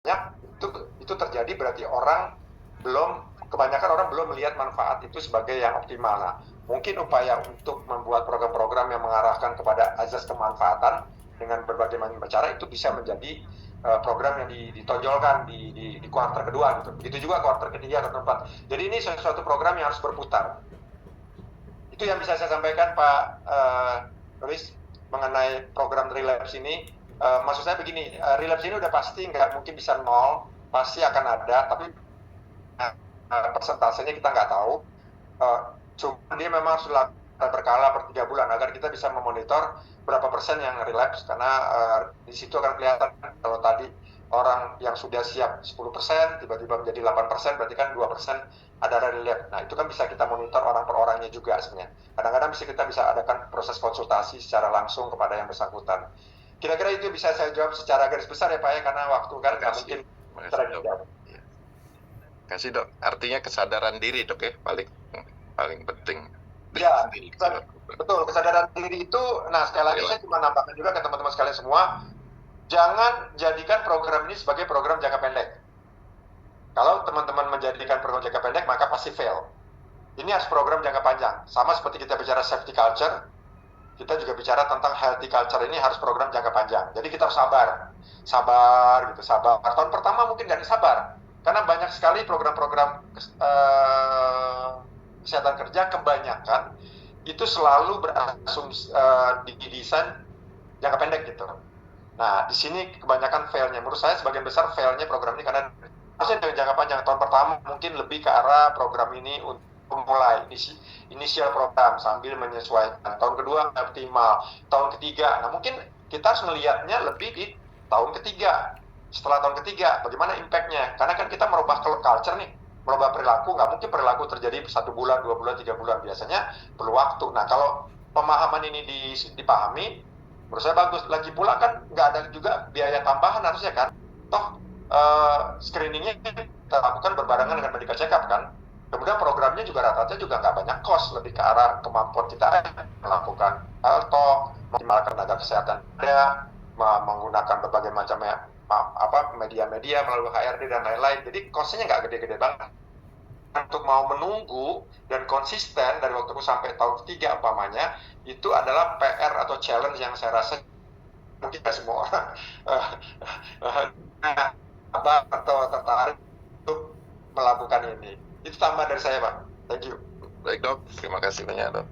itu terjadi berarti kebanyakan orang belum melihat manfaat itu sebagai yang optimal. Nah, mungkin upaya untuk membuat program-program yang mengarahkan kepada azas kemanfaatan dengan berbagai macam cara itu bisa menjadi program yang ditonjolkan di kuartal kedua gitu. Begitu juga kuartal ketiga atau keempat. Jadi ini sesuatu program yang harus berputar. Itu yang bisa saya sampaikan Pak Luis mengenai program relapse ini. Maksud saya begini, relapse ini udah pasti nggak mungkin bisa nol, pasti akan ada, tapi persentasenya kita nggak tahu. Cuma dia memang harus berkala per 3 bulan agar kita bisa memonitor berapa persen yang relapse, karena di situ akan kelihatan kalau tadi orang yang sudah siap 10% tiba-tiba menjadi 8%, berarti kan 2% ada relapse. Nah, itu kan bisa kita monitor orang per orangnya juga sebenarnya. Kadang-kadang kita bisa adakan proses konsultasi secara langsung kepada yang bersangkutan. Kira-kira itu bisa saya jawab secara garis besar ya Pak ya, karena waktu kan nggak mungkin terjawab. Kasih Dok, artinya kesadaran diri Dok ya, paling penting. Ya, betul, kesadaran diri itu. Nah, sekali lagi saya cuma nambahkan juga ke teman-teman sekalian semua, jangan jadikan program ini sebagai program jangka pendek. Kalau teman-teman menjadikan program jangka pendek, maka pasti fail. Ini harus program jangka panjang. Sama seperti kita bicara safety culture, kita juga bicara tentang healthy culture, ini harus program jangka panjang. Jadi kita harus sabar gitu, sabar. Tahun pertama mungkin nggak sabar, karena banyak sekali program-program kesehatan kerja kebanyakan itu selalu berasumsi didesain jangka pendek gitu. Nah, di sini kebanyakan failnya. Menurut saya sebagian besar failnya program ini karena harusnya dari jangka panjang. Tahun pertama mungkin lebih ke arah program ini untuk memulai inisial program sambil menyesuaikan. Tahun kedua optimal, tahun ketiga. Nah, mungkin kita harus melihatnya lebih di tahun ketiga. Setelah tahun ketiga, bagaimana impact-nya? Karena kan kita merubah culture nih, merubah perilaku. Nggak mungkin perilaku terjadi 1 bulan, 2 bulan, 3 bulan. Biasanya perlu waktu. Nah, kalau pemahaman ini dipahami, menurut saya bagus. Lagi pula kan nggak ada juga biaya tambahan harusnya kan. Toh screeningnya kita lakukan berbarengan dengan medical check up kan. Kemudian programnya juga rata-rata juga nggak banyak cost, lebih ke arah kemampuan kita melakukan health talk, mengoptimalkan tenaga kesehatan ada, menggunakan berbagai macam media-media melalui HRD dan lain-lain. Jadi costnya nggak gede-gede banget. Untuk mau menunggu dan konsisten dari waktu sampai tahun ketiga umpamanya, itu adalah PR atau challenge yang saya rasa mungkin tidak semua orang atau tertarik untuk melakukan ini. Itu tambah dari saya Pak. Thank you. Baik Dok, terima kasih banyak Dok.